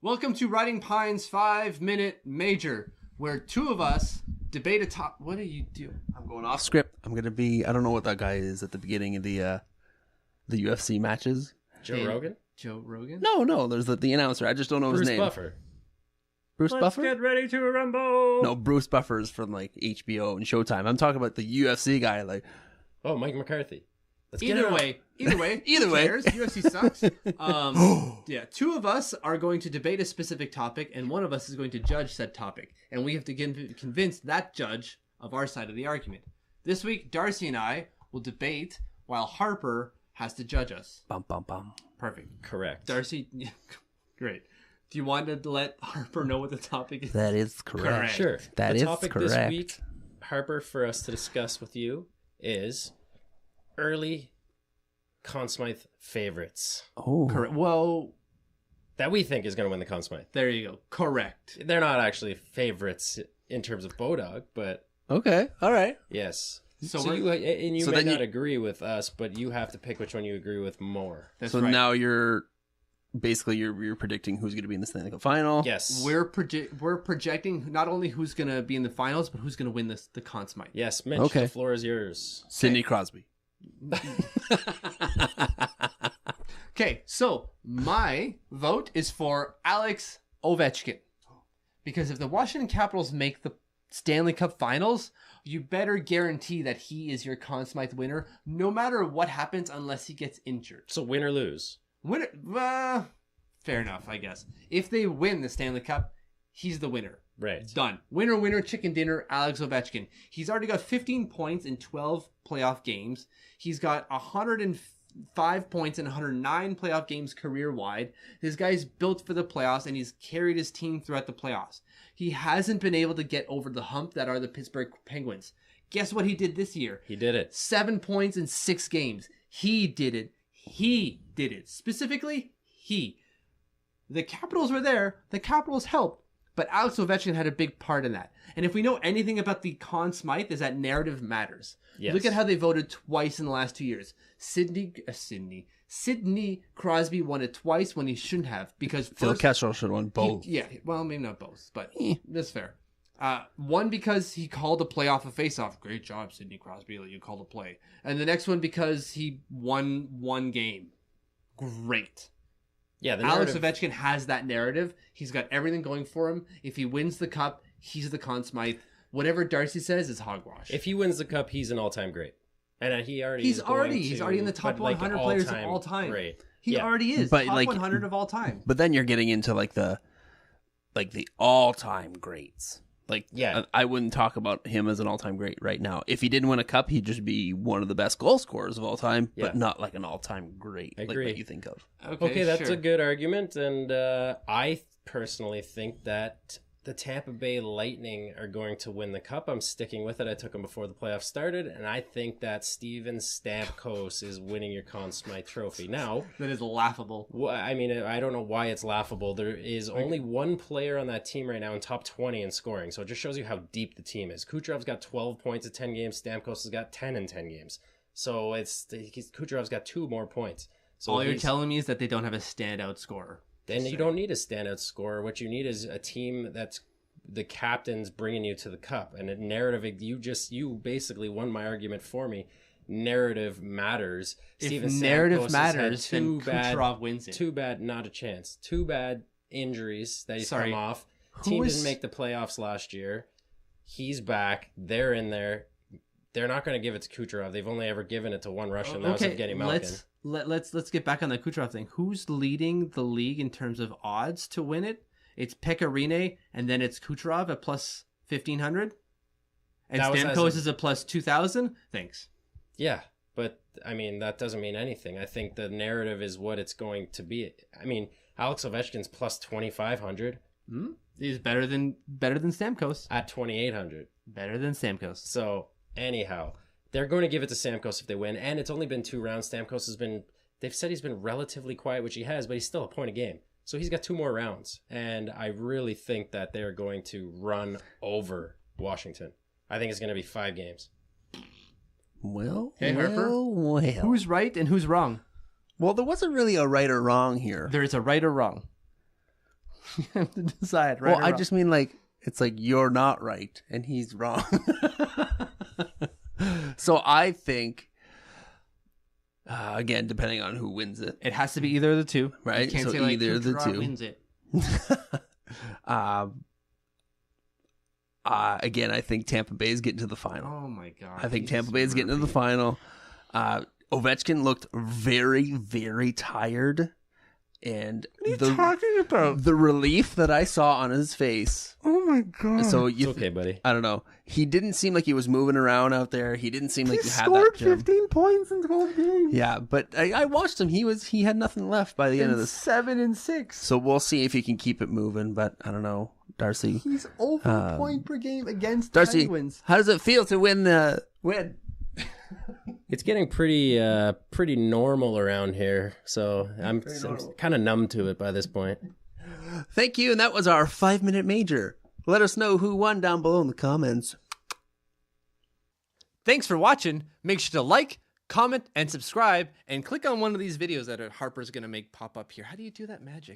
Welcome to Riding Pine's 5-Minute Major, where two of us debate a top... What do you do? I'm going off script. I'm going to be... I don't know what that guy is at the beginning of the UFC matches. Joe Rogan? Joe Rogan? No. There's the announcer. I just don't know his name. Bruce Buffer. Bruce Buffer? Let's get ready to rumble. No, Bruce Buffer is from like HBO and Showtime. I'm talking about the UFC guy. Like, oh, Mike McCarthy. Either way. Who cares? UFC sucks. Yeah, two of us are going to debate a specific topic, and one of us is going to judge said topic, and we have to convince that judge of our side of the argument. This week, Darcy and I will debate, while Harper has to judge us. Bum, bum, bum. Perfect. Correct. Darcy, great. Do you want to let Harper know what the topic is? That is correct. Sure. That the is topic correct. this week, Harper, for us to discuss with you is early Conn Smythe favorites. Oh. Correct. Well, that we think is going to win the Conn Smythe. there you go. Correct. They're not actually favorites in terms of Bodog, but Okay. All right. yes. So So you So may then not you- agree with us, but you have to pick which one you agree with more. That's So right. now you're predicting who's going to be in the Stanley Cup final. Yes. We're projecting not only who's going to be in the finals, but who's going to win the Conn Smythe. Yes, Mitch, Okay. the floor is yours. Sidney Crosby. Okay, so my vote is for Alex Ovechkin. Because if the Washington Capitals make the Stanley Cup finals, you better guarantee that he is your Conn Smythe winner, no matter what happens unless he gets injured. So win or lose. Winner, fair enough, I guess. If they win the Stanley Cup, he's the winner. Right. Done. Winner, chicken dinner, Alex Ovechkin. He's already got 15 points in 12 playoff games. He's got 105 points in 109 playoff games career-wide. This guy's built for the playoffs, and he's carried his team throughout the playoffs. He hasn't been able to get over the hump that are the Pittsburgh Penguins. Guess what he did this year? He did it. 7 points in 6 games. He did it. He did it. Specifically, he. The Capitals were there. The Capitals helped. But Alex Ovechkin had a big part in that. And if we know anything about the Conn Smythe, is that narrative matters. Yes. Look at how they voted twice in the last 2 years. Sidney Crosby won it twice when he shouldn't have. Because Phil first, Kessel should have won both. well, maybe not both, but that's fair. One because he called a playoff a face-off. Great job, Sidney Crosby. You called a play. And the next one because he won one game. Great. Yeah, the Alex narrative. Ovechkin has that narrative. He's got everything going for him. If he wins the cup, he's the Conn Smythe. Whatever Darcy says is hogwash. If he wins the cup, he's an all-time great, and he's already in the top 100 players of all time. Great. He Yeah. already is But, top like, 100 of all time. But then you're getting into like the all-time greats. Like, Yeah. I wouldn't talk about him as an all-time great right now. If he didn't win a cup, he'd just be one of the best goal scorers of all time, Yeah. but not like an all-time great, like Agree. what you think of. Okay, that's sure. a good argument, and I personally think that the Tampa Bay Lightning are going to win the cup. I'm sticking with it. I took them before the playoffs started, and I think that Steven Stamkos is winning your Conn Smythe trophy. Now, That is laughable. I mean, I don't know why it's laughable. There is only one player on that team right now in top 20 in scoring, so it just shows you how deep the team is. Kucherov's got 12 points in 10 games. Stamkos has got 10 in 10 games. So Kucherov's got 2 more points. So All you're telling me is that they don't have a standout scorer. then you don't need a standout scorer. What you need is a team that's the captain's bringing you to the cup. And a narrative, you basically won my argument for me. Narrative matters. If narrative matters, then Kucherov wins it. Too bad, not a chance. Too bad injuries that he's Sorry. come off. Who Team is- didn't make the playoffs last year. He's back. They're in there. They're not going to give it to Kucherov. They've only ever given it to one Russian. That was Evgeny Malkin. Let's get back on the Kucherov thing. Who's leading the league in terms of odds to win it? It's Pekarine, and then it's Kucherov at plus 1,500, and That was Stamkos as is at plus 2,000. Thanks. Yeah, but I mean that doesn't mean anything. I think the narrative is what it's going to be. I mean, Alex Ovechkin's plus 2,500 He's better than Stamkos. at 2,800. Better than Stamkos. So anyhow, they're going to give it to Stamkos if they win, and it's only been 2 rounds. Stamkos has been. They've said he's been relatively quiet, which he has, but he's still a point a game. So he's got 2 more rounds, and I really think that they're going to run over Washington. I think it's going to be 5 games. Well, Hey, Harper. Who's right and who's wrong? Well, there wasn't really a right or wrong here. There is a right or wrong. You have to decide, right? Well, I just mean like it's like you're not right and he's wrong. So I think, again, depending on who wins it, it has to be either of the two, right? You can't So say like either of the Kucherov two wins it. Again, I think Tampa Bay is getting to the final. Oh my god! I think Tampa Bay is getting to the final. Ovechkin looked very, very tired. And What are you talking about? The relief that I saw on his face. Oh my god! So It's okay, buddy. I don't know. He didn't seem like he was moving around out there. He didn't seem like he had scored that gym. 15 points in 12 games. Yeah, but I watched him. He had nothing left by the end of this. 7-6. So we'll see if he can keep it moving. But I don't know, Darcy. He's over a point per game against Darcy, Penguins. how does it feel to win the win? It's getting pretty normal around here, so I'm kind of numb to it by this point. Thank you, and that was our 5-minute major. Let us know who won down below in the comments. Thanks for watching. Make sure to like, comment, and subscribe, and click on one of these videos that Harper's going to make pop up here. How do you do that magic?